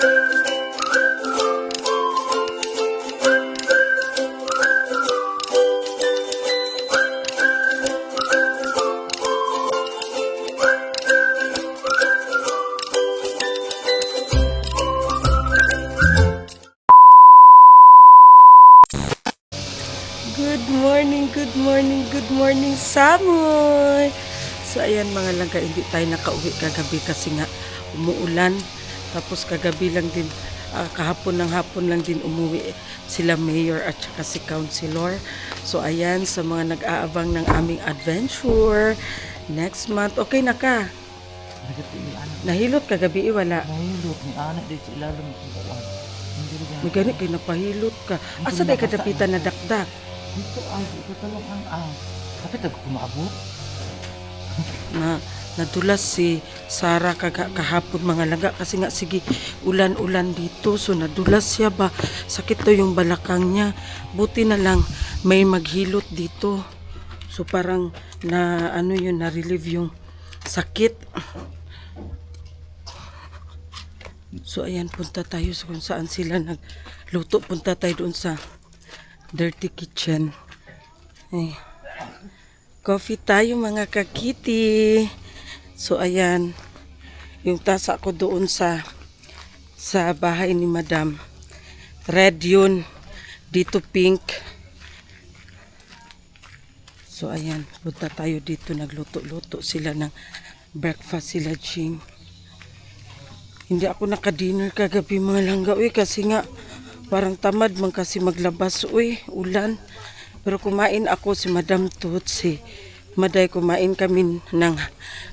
Good morning, Samoy! So, ayan mga langga, hindi tayo nakauwi kagabi kasi nga umuulan. Tapos kagabi lang din, kahapon ng hapon lang din umuwi sila mayor at saka si councilor. So, ayan, sa mga nag-aabang ng aming adventure next month. Okay na ka? Nahilot kagabi, wala? Nahilot, may anak din sa ilalim ng kuwan. May ganit kayo napahilot ka. Asa tayo kadapitan na dakdak? Dito ay, ito talong ang kapit ako kumabot. Nadulas si Sarah kahapon mga langga kasi nga sige ulan-ulan dito, so nadulas siya ba, sakit to yung balakang niya. Buti na lang may maghilot dito, so parang na ano yun, na-relieve yung sakit. So ayan, punta tayo sa kung saan sila nagluto. Punta tayo doon sa dirty kitchen. Ay. Coffee tayo mga kakiti. So ayan, yung tasa ko doon sa bahay ni Madam. Red yun, dito pink. So ayan, punta tayo dito, nagluto-luto sila ng breakfast sila Jing. Hindi ako naka-dinner kagabi mga langga kasi nga parang tamad man kasi maglabas ulan. Pero kumain ako, si Madam Tut, si Maday, kumain kami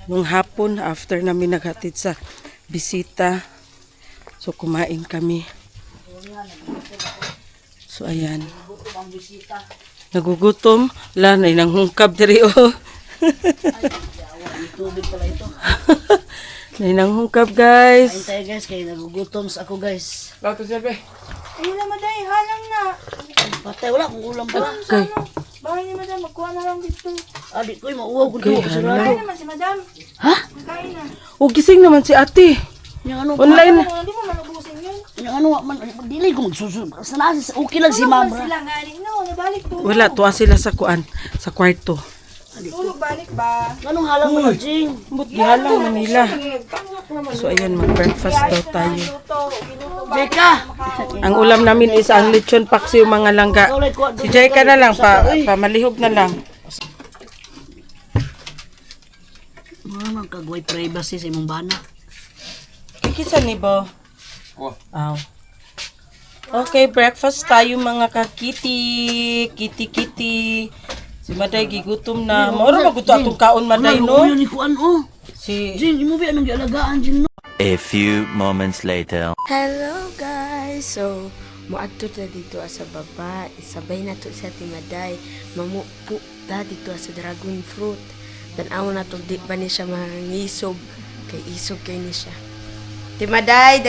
nung hapon after namin naghatid sa bisita. So kumain kami. So ayan. Nagugutom. Lanay nang hungkab diri oh. Tubig pala ito. Nay nang hungkab guys. Kain tayo guys, kaya nagugutom ako guys. Bato sabi. Ayun na, Maday, halang na. Patay, wala kung ulam pala. Okay. Bahay ni Madam, magkuha na lang dito. Adik ko, mauwaw ko Okay, dito. Kain naman si Madam. Ha? Kain na. O gising naman si ate. Yung ano, Online. Hindi mo manubusin yun. yung ano, dili ko magsusunod. Sanasis, okay lang si Tulog ma'am. ba sila nga? No, nabalik tulog. Wala, tuwa sila sa kuan, sa kwarto. Tulog balik ba? Anong halang mo na, Jing? But gihalang Manila. So ayan, mag-breakfast daw tayo. Jeka! Ang ulam namin is ang lechon paksiw mga langga. Si Jaika na lang, pamalihog na lang. Mga kagway privacy sa imong bana. Kikisa ni Bo? Aw. Okay, breakfast tayo mga kakiti. Kitty. Si Maday gigutom na. Maura maguto atong kaon Maday no? Wala, ni Kuan, oh. Si Jing, mo ba anong gialagaan, Jing, no? A few moments later. Hello guys! So, muadto ta dito sa baba. Isabay na to sa Timaday. Mamupo ta dito sa dragon fruit. Tanaw na to, di ba ni siya mangisog. Kay isog kay ni siya. Timaday,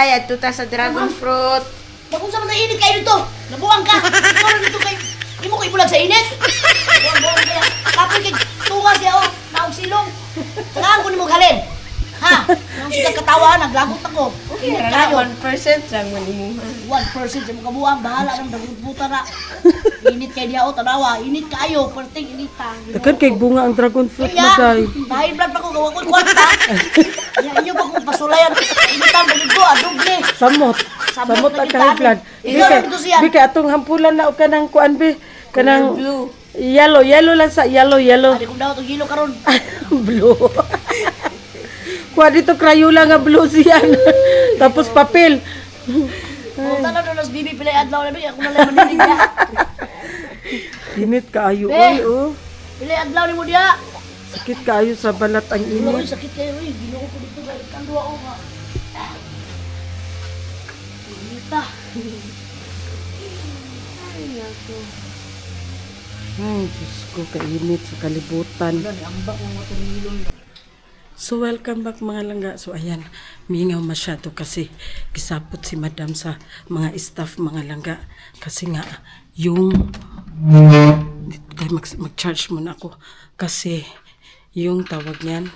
adto ta sa dragon fruit. Bakit sa mga init kayo dito? Nabuang ka! Ikaw dito kay... Hindi mo ko ibulag sa init! Buang kaya. Kapag kay tunga siya, oh. Naog silong. Kailangan ko ni mo galin. Ha? Nang siya katawa, naglagot ako. Init kayo. 1% lang mo ni mo. 1% sa mga buwang, bahala ng dagubuta na. Init kayo diya, oh, tanawa. Init kayo, perting initang. Dagan kay bunga ang dragon fruit Maday. Dahil blood pa ko, gawa ko'y kwarta. Yan, inyo pa kong pasulayan. Initan, bagay ko, adoble. Samot ang kahiplan. Ikaw lang ito siya. Bika atong hampulan na o kanang kuan be. Kanang yellow lang sa yellow. Hindi ko daw itong gilo karon. Blue. Kuha dito Crayola nga blue siyan. Tapos papel. Kung tanaw doon, nas bibi pilay adlaw na, ako nalang manilig niya. Init kaayo Be. oh. Pilay adlaw ni mo diya. Sakit kaayo sa balat ang Uy, init. sakit kayo, uy. Ginoo ko dito, galit kang duwa ko nga. Inita. Ay, Diyos ko, kainit sa kalibutan. Ambak ng watermelon. So, welcome back mga langga. So, ayan, mingaw masyado kasi kisapot si Madam sa mga staff mga langga. Kasi nga, yung mag-charge muna ako. Kasi, yung tawag niyan,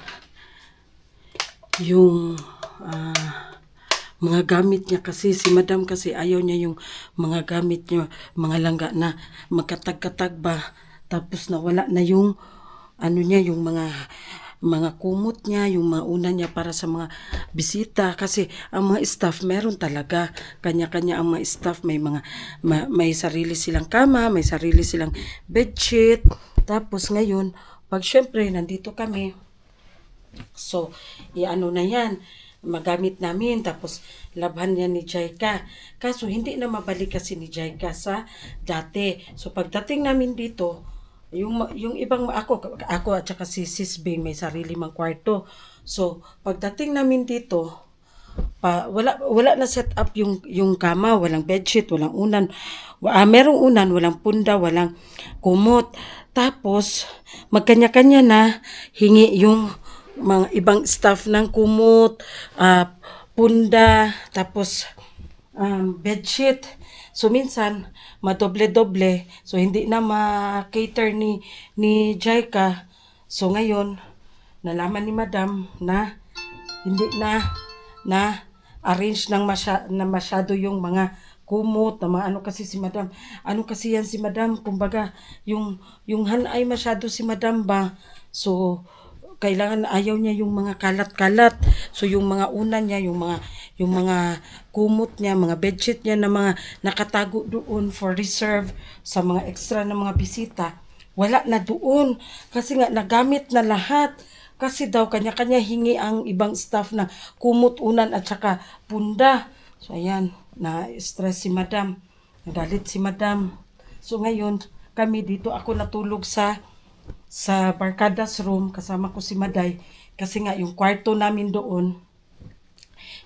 yung mga gamit niya kasi si madam kasi ayaw niya yung mga gamit niya, mga langga na magkatag-katag ba. Tapos nawala na yung ano niya, yung mga kumot niya, yung mga una niya para sa mga bisita kasi ang mga staff meron talaga kanya-kanya ang mga staff may may sarili silang kama, may sarili silang bedsheet. Tapos ngayon, pag syempre nandito kami, so iano na yan, magamit namin tapos labhan niya ni Jaika. Kaso hindi na mabalik kasi ni Jaika sa dati. So pagdating namin dito, yung ibang ako at saka si Sis Bing may sarili mang kwarto. So pagdating namin dito, wala na set up yung kama, walang bedsheet, walang unan. Merong unan, walang punda, walang kumot. Tapos magkanya-kanya na hingi yung mga ibang staff ng kumot, punda, tapos bedsheet. So minsan madoble-doble. So hindi na ma-cater ni Jaika. So ngayon nalaman ni Madam na hindi na arrange na masyado yung mga kumot, na mga ano kasi si Madam. Ano kasi yan si Madam, kumbaga yung hanay masyado si Madam ba. So kailangan ayaw niya yung mga kalat-kalat. So yung mga unan niya, yung mga kumot niya, mga bedsheet niya na mga nakatago doon for reserve sa mga extra na mga bisita, wala na doon kasi nga nagamit na lahat. Kasi daw kanya-kanya hingi ang ibang staff na kumot, unan at saka punda. So ayan, na-stress si Madam, nagalit si Madam. So ngayon kami dito, ako natulog sa barkada's room, kasama ko si Maday kasi nga yung kwarto namin doon,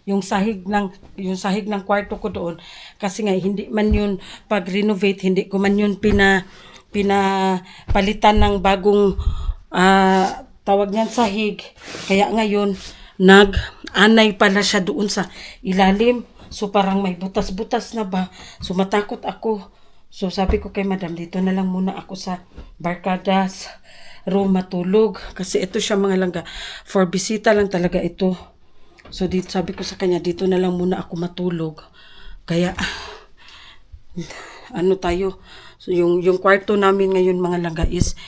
yung sahig ng kwarto ko doon, kasi nga hindi man yun pag renovate, hindi ko man yun pinapalitan ng bagong tawag niyan sahig, kaya ngayon nag-anay pala siya doon sa ilalim. So parang may butas-butas na ba, so matakot ako. So sabi ko kay Madam, dito na lang muna ako sa barkada's room matulog. Kasi ito siya mga langga, for bisita lang talaga ito. So dito, sabi ko sa kanya, dito na lang muna ako matulog. Kaya, ano tayo, so yung kwarto namin ngayon mga langga is,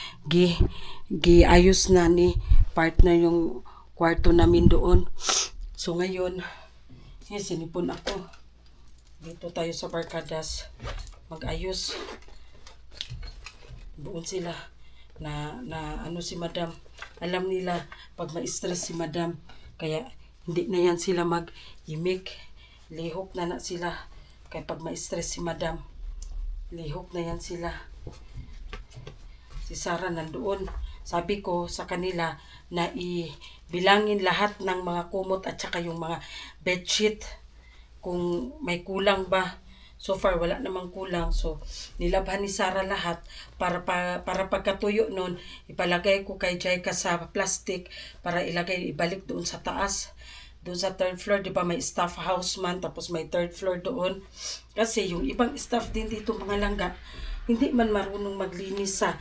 giayos na ni partner yung kwarto namin doon. So ngayon, sinipon ako. Dito tayo sa barkada's mag-ayos. Doon sila na ano si Madam. Alam nila pag ma-stress si Madam. Kaya hindi na yan sila mag-imik. Lihok na sila. Kaya pag ma-stress si Madam, lihok na yan sila. Si Sarah nandoon. Sabi ko sa kanila na ibilangin lahat ng mga kumot at saka yung mga bedsheet kung may kulang ba. So far wala namang kulang. So nilabhan ni Sarah lahat para pagkatuyo nun, ipalagay ko kay Jaika sa plastic para ibalik doon sa taas. Doon sa third floor, di ba may staff house man, tapos may third floor doon. Kasi yung ibang staff din dito mga langga, hindi man marunong maglinis sa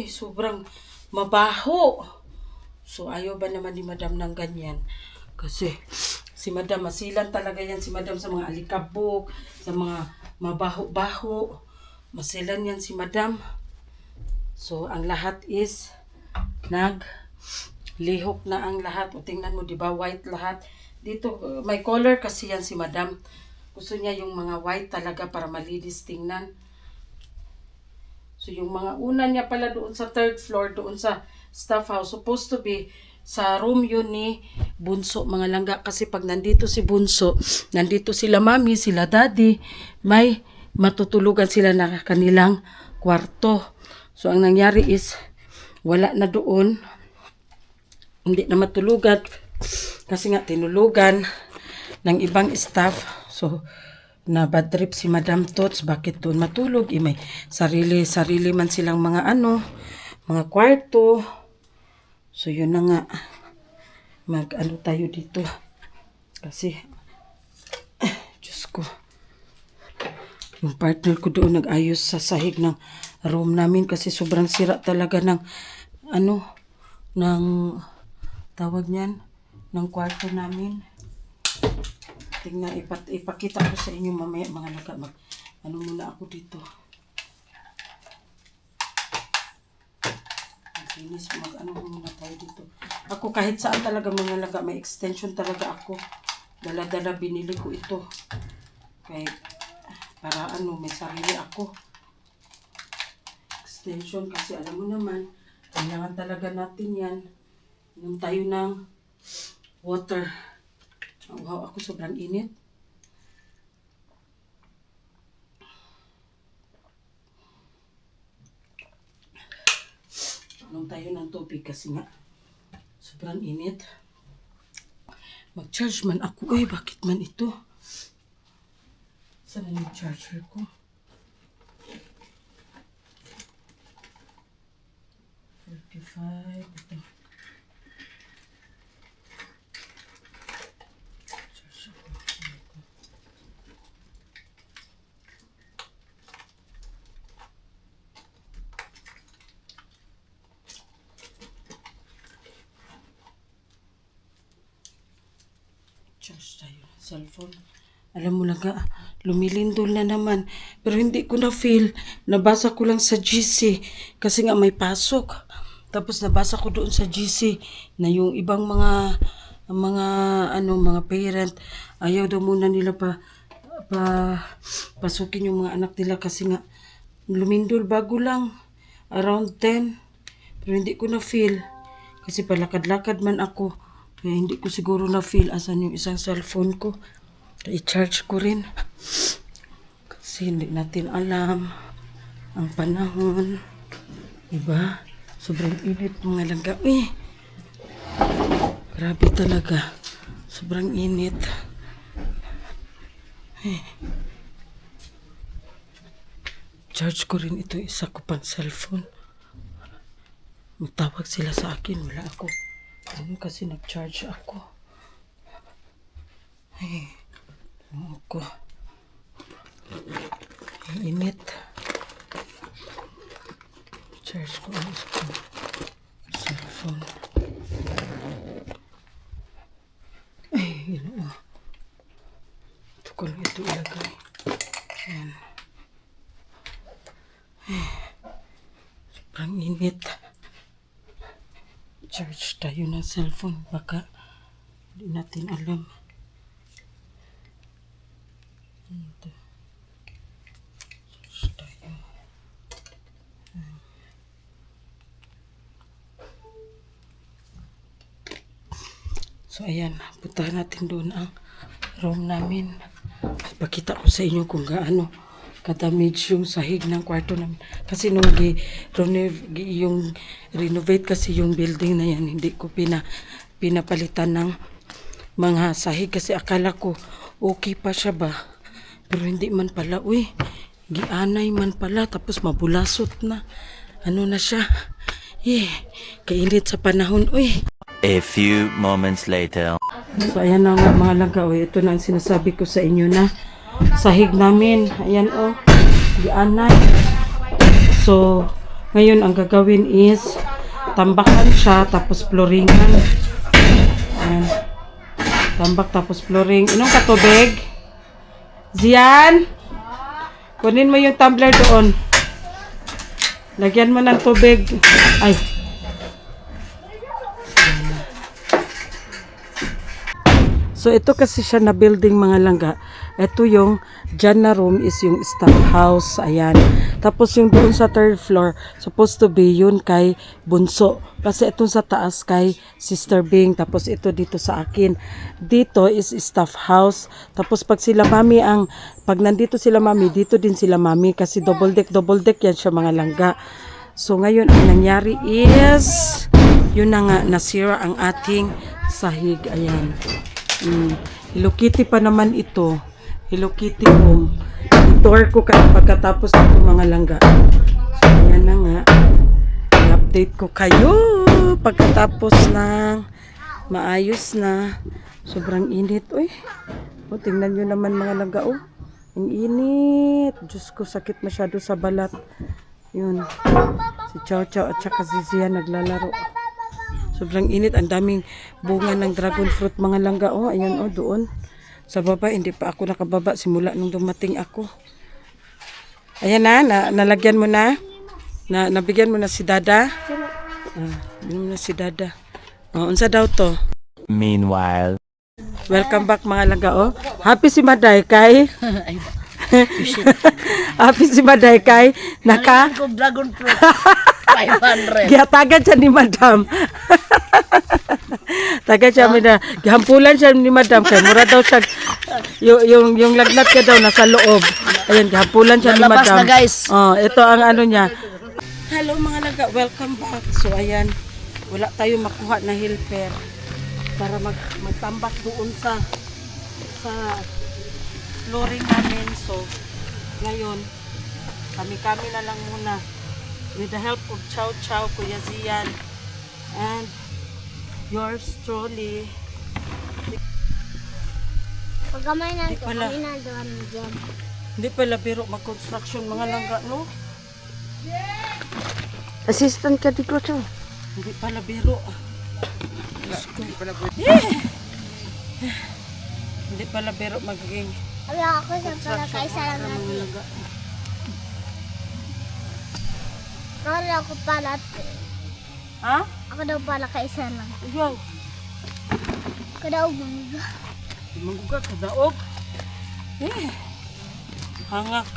sobrang mabaho. So ayaw ba naman ni Madam ng ganyan? Kasi si Madam, masilan talaga yan si Madam sa mga alikabok, sa mga mabaho-baho. Masilan yan si Madam. So, ang lahat is naglihok na ang lahat. O tingnan mo, di ba, white lahat. Dito, may color kasi yan si Madam. Gusto niya yung mga white talaga para malinis tingnan. So, yung mga una niya pala doon sa third floor, doon sa staff house, supposed to be sa room yun ni Bunso mga langga. Kasi pag nandito si Bunso, nandito sila mami, sila daddy, may matutulugan sila na kanilang kwarto. So ang nangyari is wala na doon, hindi na matulugan kasi nga tinulugan ng ibang staff. So na bad trip si Madam Tots, bakit doon matulog? May sarili man silang mga mga kwarto. So yun na nga, mag-ano tayo dito. Kasi, Diyos ko, yung partner ko doon nag-ayos sa sahig ng room namin kasi sobrang sira talaga ng tawag niyan, ng kwarto namin. Tingnan, ipakita ko sa inyo mamaya mga langga. Ano muna ako dito. Maglinis, ano muna tayo dito. Ako kahit saan talaga mga langga, may extension talaga ako. Dala-dala binili ko ito. Kaya para may sarili ako. Extension kasi alam mo naman, kailangan talaga natin yan. Inom tayo ng water. Wow, ako sobrang init. Inom tayo ng tubig kasi nga sobrang init. Mag-charge man ako. Uy, bakit man ito? Saan na yung charger ko? Ito. Charge tayo ng cellphone. Alam mo lang lumilindol na naman. Pero hindi ko na feel. Nabasa ko lang sa GC. Kasi nga may pasok. Tapos nabasa ko doon sa GC na yung ibang mga parent, ayaw daw muna nila pasukin yung mga anak nila kasi nga lumindol bago lang. Around 10. Pero hindi ko na feel. Kasi palakad-lakad man ako. Kaya hindi ko siguro na-feel asan yung isang cellphone ko. I-charge ko rin. Kasi hindi natin alam ang panahon. Diba? Sobrang init mga langga. Grabe talaga. Sobrang init. Charge ko rin ito. Isa ko pang cellphone. Magtawag sila sa akin. Wala ako. Kasi nag-charge ako. Ako. Ang init. Charge ko ang cellphone. Ito ko lang ito ilagay. Ayan. Sobrang init. Charge tayo ng cellphone. Baka hindi natin alam. Ito. Charge tayo. So ayan, puntahan natin doon ang room namin. Pakita ko sa inyo kung gaano kadamage yung sahig ng kwarto namin. Kasi nung renovate kasi yung building na yan, hindi ko pinapalitan ng mga sahig kasi akala ko okay pa siya ba. Pero hindi man pala, gianay man pala, tapos mabulasot na. Ano na siya? Kainit sa panahon, A few moments later. So ayan na nga mga langga, ito na ang sinasabi ko sa inyo na sahig namin. Ayan gianay. So ngayon ang gagawin is tambakan siya tapos flooringan. Ayan. Tambak tapos flooring. Inom ka tubig? Zian? Kunin mo yung tumbler doon. Lagyan mo ng tubig. Ay. So ito kasi siya na building mga langga. Ito yung dyan na room is yung staff house. Ayan. Tapos yung doon sa third floor, supposed to be yun kay Bunso. Kasi itong sa taas kay Sister Bing. Tapos ito dito sa akin. Dito is staff house. Tapos pag nandito sila mami, dito din sila mami. Kasi double deck yan siya mga langga. So ngayon ang nangyari is, yun na nga, nasira ang ating sahig. Ayan. Hello Kitty pa naman ito. Hello Kitty home. I-tour ko pagkatapos ng mga langga. So, ayan na nga. I-update ko kayo pagkatapos ng maayos na. Sobrang init. Tingnan nyo naman mga langga. Ang init. Diyos ko, sakit masyado sa balat. Yun. Si Chow Chow at saka si Zia naglalaro. Sobrang init. Ang daming bunga ng dragon fruit mga langga. Ayan doon. Sa baba, hindi pa ako nakababa simula nung dumating ako. Ayan nalagyan mo na. Nabigyan mo na si Dada. Bigyan mo na si Dada. Unsa daw to? Meanwhile. Welcome back mga langga, oh. Happy si Maday kay. Happy si Maday kay. Naka. Ko dragon fruit. 500. Gihatagan siya ni Madam. Taga siya gihampulan siya ni Madam kay mura daw siya yung lagnat ka daw nasa loob. Ayan, gihampulan siya ni Lalabas Madam. na, guys. Ito ang ano niya. Hello mga langga, welcome back. So ayan, wala tayong makuha na helper para magtambak doon sa flooring namin. So ngayon, kami na lang muna with the help of Chow Chow, Kuya Zian, and yours truly. Pagkamay na ito, pala. kami na doon dyan. Hindi pala biro mag-construction mga langga, no? Assistant ka dito, Chow. Hindi pala biro. Hindi pala biro magiging Wala ako sa pala kaisa lang mga natin. langga. Wala ako pala. Ha? Ako daw pala kaisa lang. Uyaw. Ako daw mangga. Manggugat ka daog. Hangak.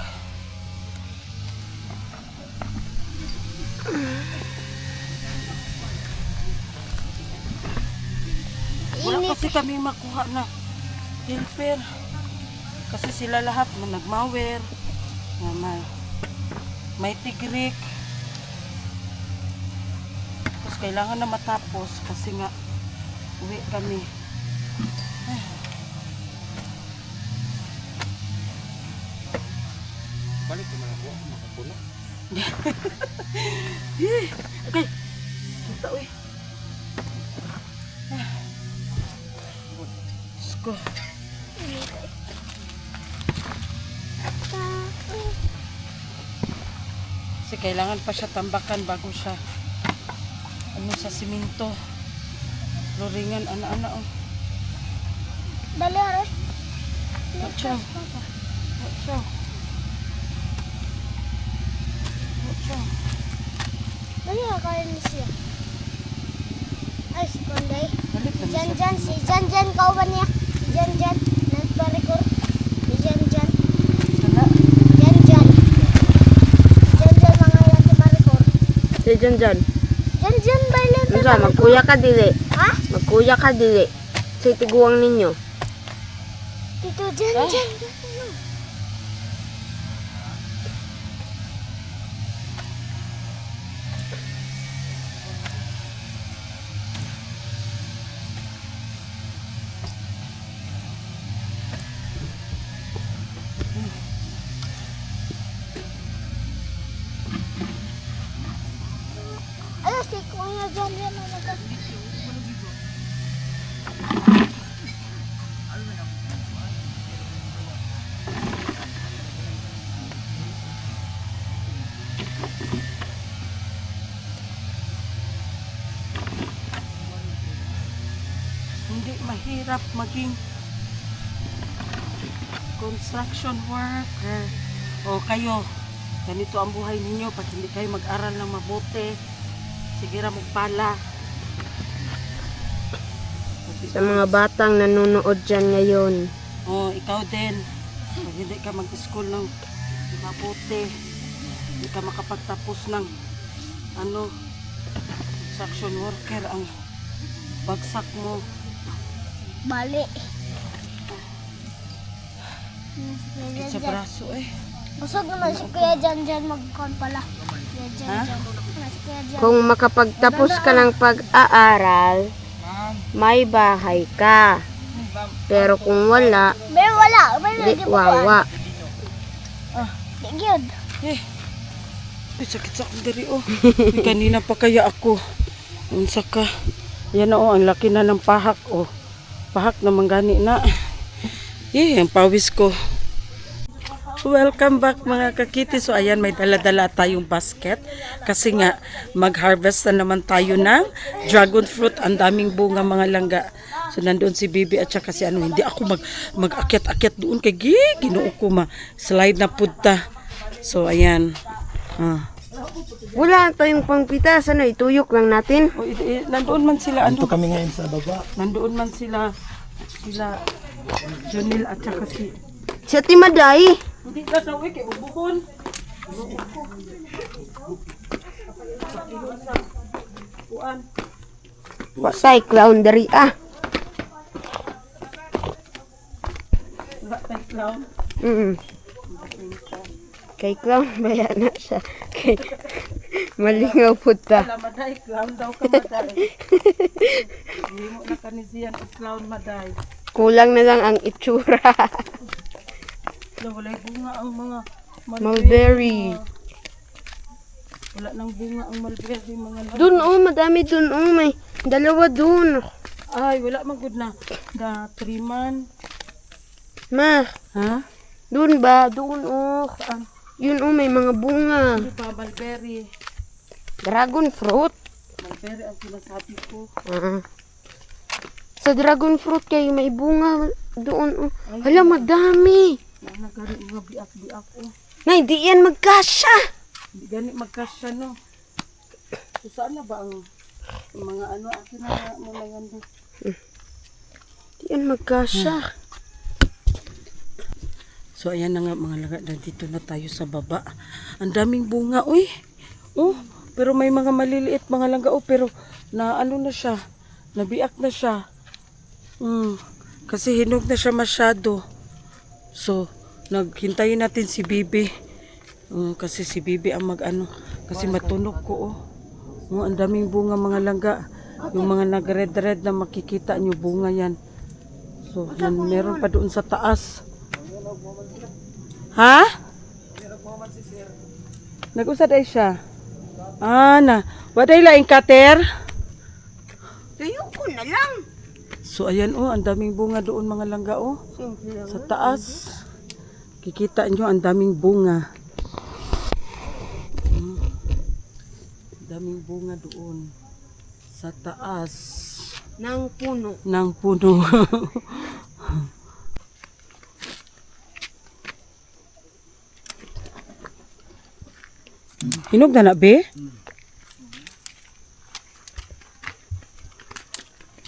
Wala kasi kami makuha na helper. Kasi sila lahat nagmawer. May tigrik. Tapos kailangan na matapos kasi nga uwi kami. Okay. Kita uy. Diyos ko. Kasi kailangan pa siya tambakan bago siya sa simento. Loringan, ana-ana oh. Dali haros. Watcho. Watcho. Watcho. Dali kain siya. Ay, si Konday. Balik Si na Jan, si Jan, kau ba niya? Si Jan, nagpa-record. Si Jan. Sana. Jan, mga laki ma-record. Si Jan. Jan, bailan Ano sa, magkuya ka dili. Ha? Magkuya ka dili. Sa tiguang ninyo. Tito Jan. Ay, si Kuya Jan yan na nag- Hindi mahirap maging construction worker. O kayo, ganito ang buhay ninyo pag hindi kayo mag-aral ng mabuti. Sige ra magpala. Sa mga batang nanonood dyan ngayon. O ikaw din, pag hindi ka mag-school ng mabuti, hindi ka makapagtapos ng construction worker, ang bagsak mo. Bali. Sa braso eh. Busog naman si Kuya Jan mag-con pala. Kuya Ha? Jan. Si Kuya Jan. Kung makapagtapos ka ng pag-aaral, may bahay ka. Pero kung wala, May wala. May di lagi wawa. Di gyud. Ay, sakit sa akong diri oh. Ay, kanina pa kaya ako. Unsa ka? Yan na oh, ang laki na ng pahak oh. Pahak naman gani na. Ang pawis ko. Welcome back mga kakiti. So ayan, may dala-dala tayong basket. Kasi nga, mag-harvest na naman tayo ng dragon fruit. Ang daming bunga mga langga. So nandoon si Bibi at saka si ano, hindi ako mag-akyat-akyat doon kay ginoo ko slide na punta. So ayan. Wala tayong pangpitas, ano, ituyok lang natin. Nandoon man sila ano. Kami ngayon sa baba. Nandoon man sila Jonil at saka si Si Ate Maday. hindi na daw kay ubukon. Wasay clown dari Wala tayong clown. Kay clown baya na siya. Kay malingaw puta. Wala maday, clown daw ka maday. Hindi mo na kanisiyan o clown maday. Kulang na lang ang itsura. Walay bunga ang mga Mulberry. Wala nang bunga ang mulberry mga Dun madami dun may dalawa dun. Ay, wala man good na 3 man. Ma, Ha? dun ba? Dun Yun may mga bunga. Ano pa mulberry? Dragon fruit. Mulberry ang sinasabi ko. Sa dragon fruit kay may bunga doon. Hala, madami. Nagari mga biak-biak oh. Nay, di yan magkasya. Hindi gani magkasya no. So, saan na ba ang mga ano akin na mga yan doon? Di yan magkasya. So ayan na nga mga laga, nandito na tayo sa baba. Ang daming bunga, uy. Oh, pero may mga maliliit mga langga pero na ano na siya, nabiak na siya. Kasi hinog na siya masyado. So, naghintayin natin si Bibi. Kasi si Bibi ang kasi matunog ko ang daming bunga mga langga. Yung mga nag-red-red na makikita nyo bunga yan. So, meron pa doon sa taas. Ha? Nag-usad ay siya. Waday laing cutter. Tuyo ko na lang. So ayan ang daming bunga doon mga langga sa taas. Kikita nyo ang daming bunga. Daming bunga doon sa taas Nang puno. ng puno. Hinog na be?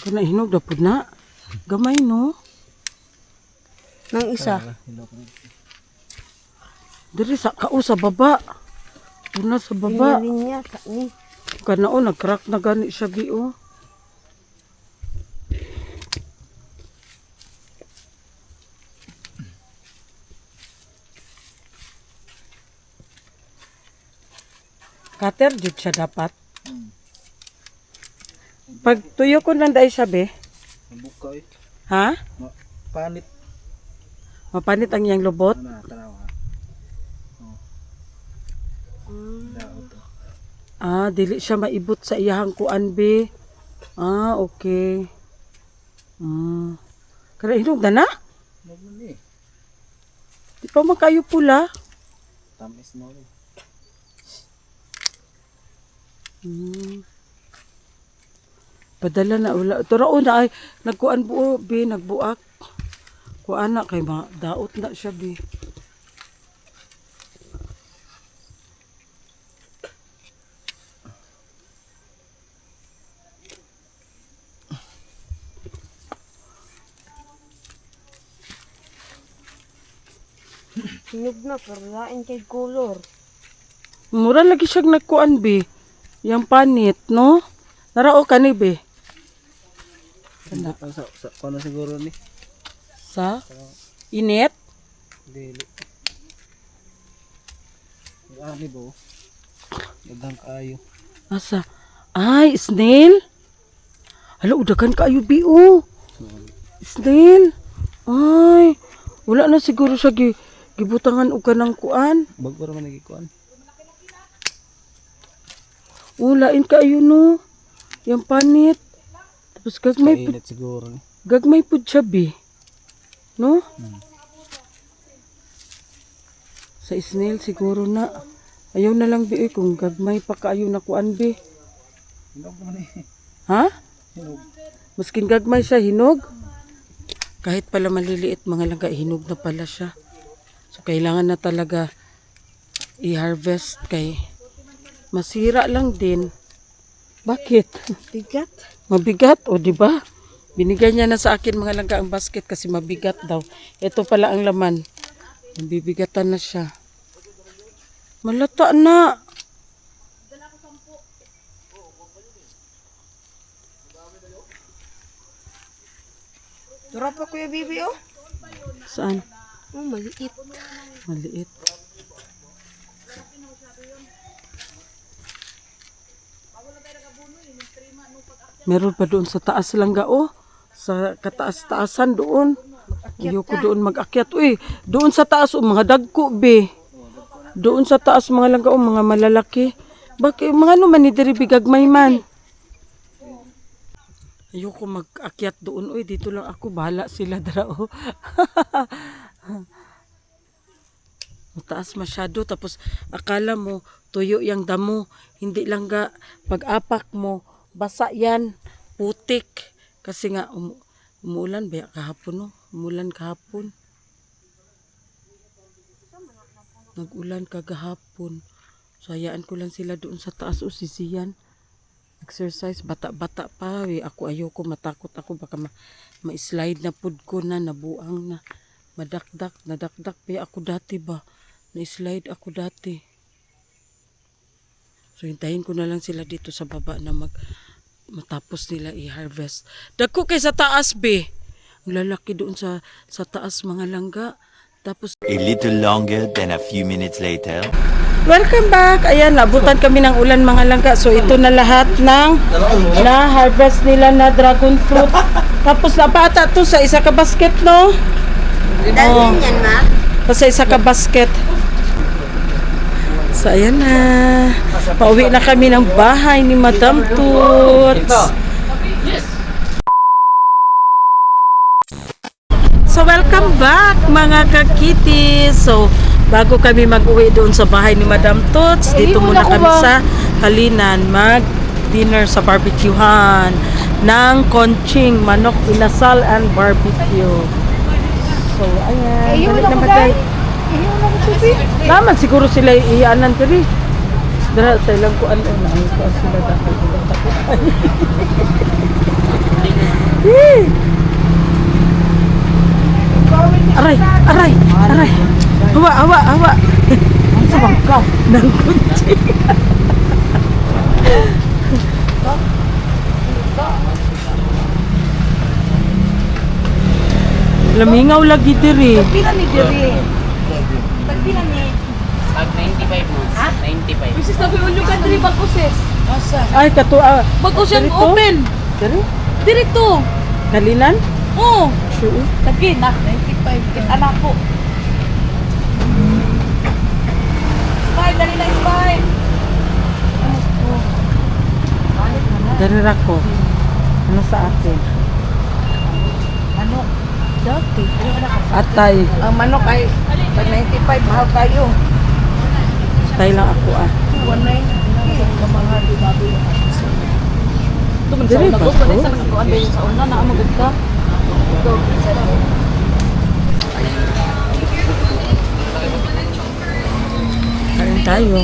Kana hinog na pud na. Gamay no. Nang isa. Diri sa sa baba. Una sa baba. Linya ni. Kana nag-crack na gani siya bi Cutter jud siya dapat. Pag tuyo ko nanday siya be. Buka eh. Ha? Panit. Mapanit ang iyang lubot. Tanaw Dili siya maibot sa iyahang kuan be. Okay. Kada hinog na na? Nagmani. Di pa makayo pula. Tamis mo rin. Padala na wala. Turao na ay nagkuan buo be, nagbuak. Kuan na kay daot na siya be. Hinog na, pero lain kay color. Mura lagi siya nagkuan be. Yang panit, no? Narao ka ni be. Sa kano siguro ni? Sa init. Dili. Ani bo. Daghang kaayo. Asa? Ay, snail. Hala, udagan kaayo be Snail. Ay, wala na siguro siya gibutangan og kanang kuan. Bago ra man nagikuan. Lain kaayo no. Yang panit. Tapos gagmay pud Init siguro ni. siya be. No? Sa snail siguro na. Ayaw na lang be kung gagmay pa kaayo na kuan be. Hinog man eh. Ha? Hinog. Maskin gagmay siya, hinog. Kahit pala maliliit mga langga, hinog na pala siya. So, kailangan na talaga i-harvest kay masira lang din. Bakit? Bigat. Mabigat, o di ba? Binigay niya na sa akin mga langga ang basket kasi mabigat daw. Ito pala ang laman. Nabibigatan na siya. Malata na. Tura pa Kuya Bibi oh. Saan? Oh, maliit. Maliit. Meron pa doon sa taas langga, oh. Sa kataas-taasan doon. Ayoko doon mag-akyat. Uy, doon sa taas, oh, mga dagko, be. Doon sa taas, mga langga, oh, mga malalaki. Bakit, mga ano man, diri bigagmay man. Ayoko mag-akyat doon. Uy, dito lang ako. Bahala sila dara, oh. Mataas masyado. Tapos, akala mo, tuyo yung damo. Hindi lang ga, pag-apak mo, basa yan, putik. Kasi nga, umuulan ba kahapon, no? Umuulan kahapon. Nag-ulan kagahapon. So, hayaan ko lang sila doon sa taas, o sisiyan. Exercise, bata-bata pa. Ako ayoko, matakot ako. Baka ma-slide na pud ko na, nabuang na. Nadakdak pa ako dati ba? Na-slide ako dati. So, hintayin ko na lang sila dito sa baba na matapos nila i-harvest. Dagko kay sa taas, be. Ang lalaki doon sa taas, mga langga. Tapos, A little longer than a few minutes later. welcome back. Ayan, nabutan kami ng ulan, mga langga. So, ito na lahat ng na-harvest nila na dragon fruit. Tapos, napata to sa isa ka basket, no? Dalhin yan, ma. Sa isa ka basket. So, ayan na. Pauwi na kami ng bahay ni Madam Toots. So, welcome back mga kakiti. So, bago kami mag-uwi doon sa bahay ni Madam Toots, dito muna kami sa Kalinan mag-dinner sa barbecuehan ng Conching, manok, inasal, and barbecue. So, ayan. Balik na batay. Naman siguro sila iyanan diri. Dara sa ilang kuan na ang kuan sila dahil Aray. Hawa. Sa bangka ng kutsi. Lamingaw lagi diri. Pila ni diri. Pila ni. Ag 95 mo. Ha? 95. Bisis na ulo ka diri bagoses. Asa? Ay kato Bagos yang Dito? open. diri. Dirito. Kalinan? Oh. Sure. Lagi na 95 kit anak ko. Smile dali na smile. Dari rako. Ano sa akin? Manok. Dati. Atay. Ang manok ay pag 95 mahal kayo. Atay lang ako 190 kamahal di babi. Diri ba ko? Sa una na amagad ka. Kain tayo.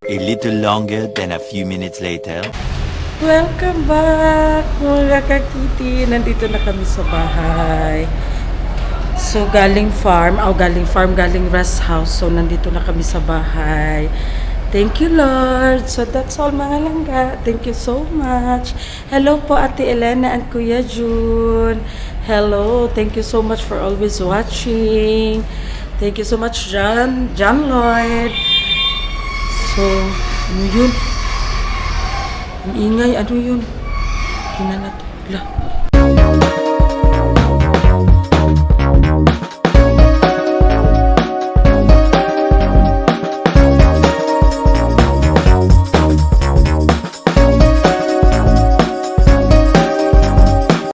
A little longer than a few minutes later. Welcome back mga kakiti. Nandito na kami sa bahay. So galing rest house. So nandito na kami sa bahay. Thank you Lord. So that's all mga langga. Thank you so much. Hello po Ate Elena and Kuya June. Hello. Thank you so much for always watching. Thank you so much John Lloyd. So, ano yun? Ang ingay, ano yun? Kinanat. La.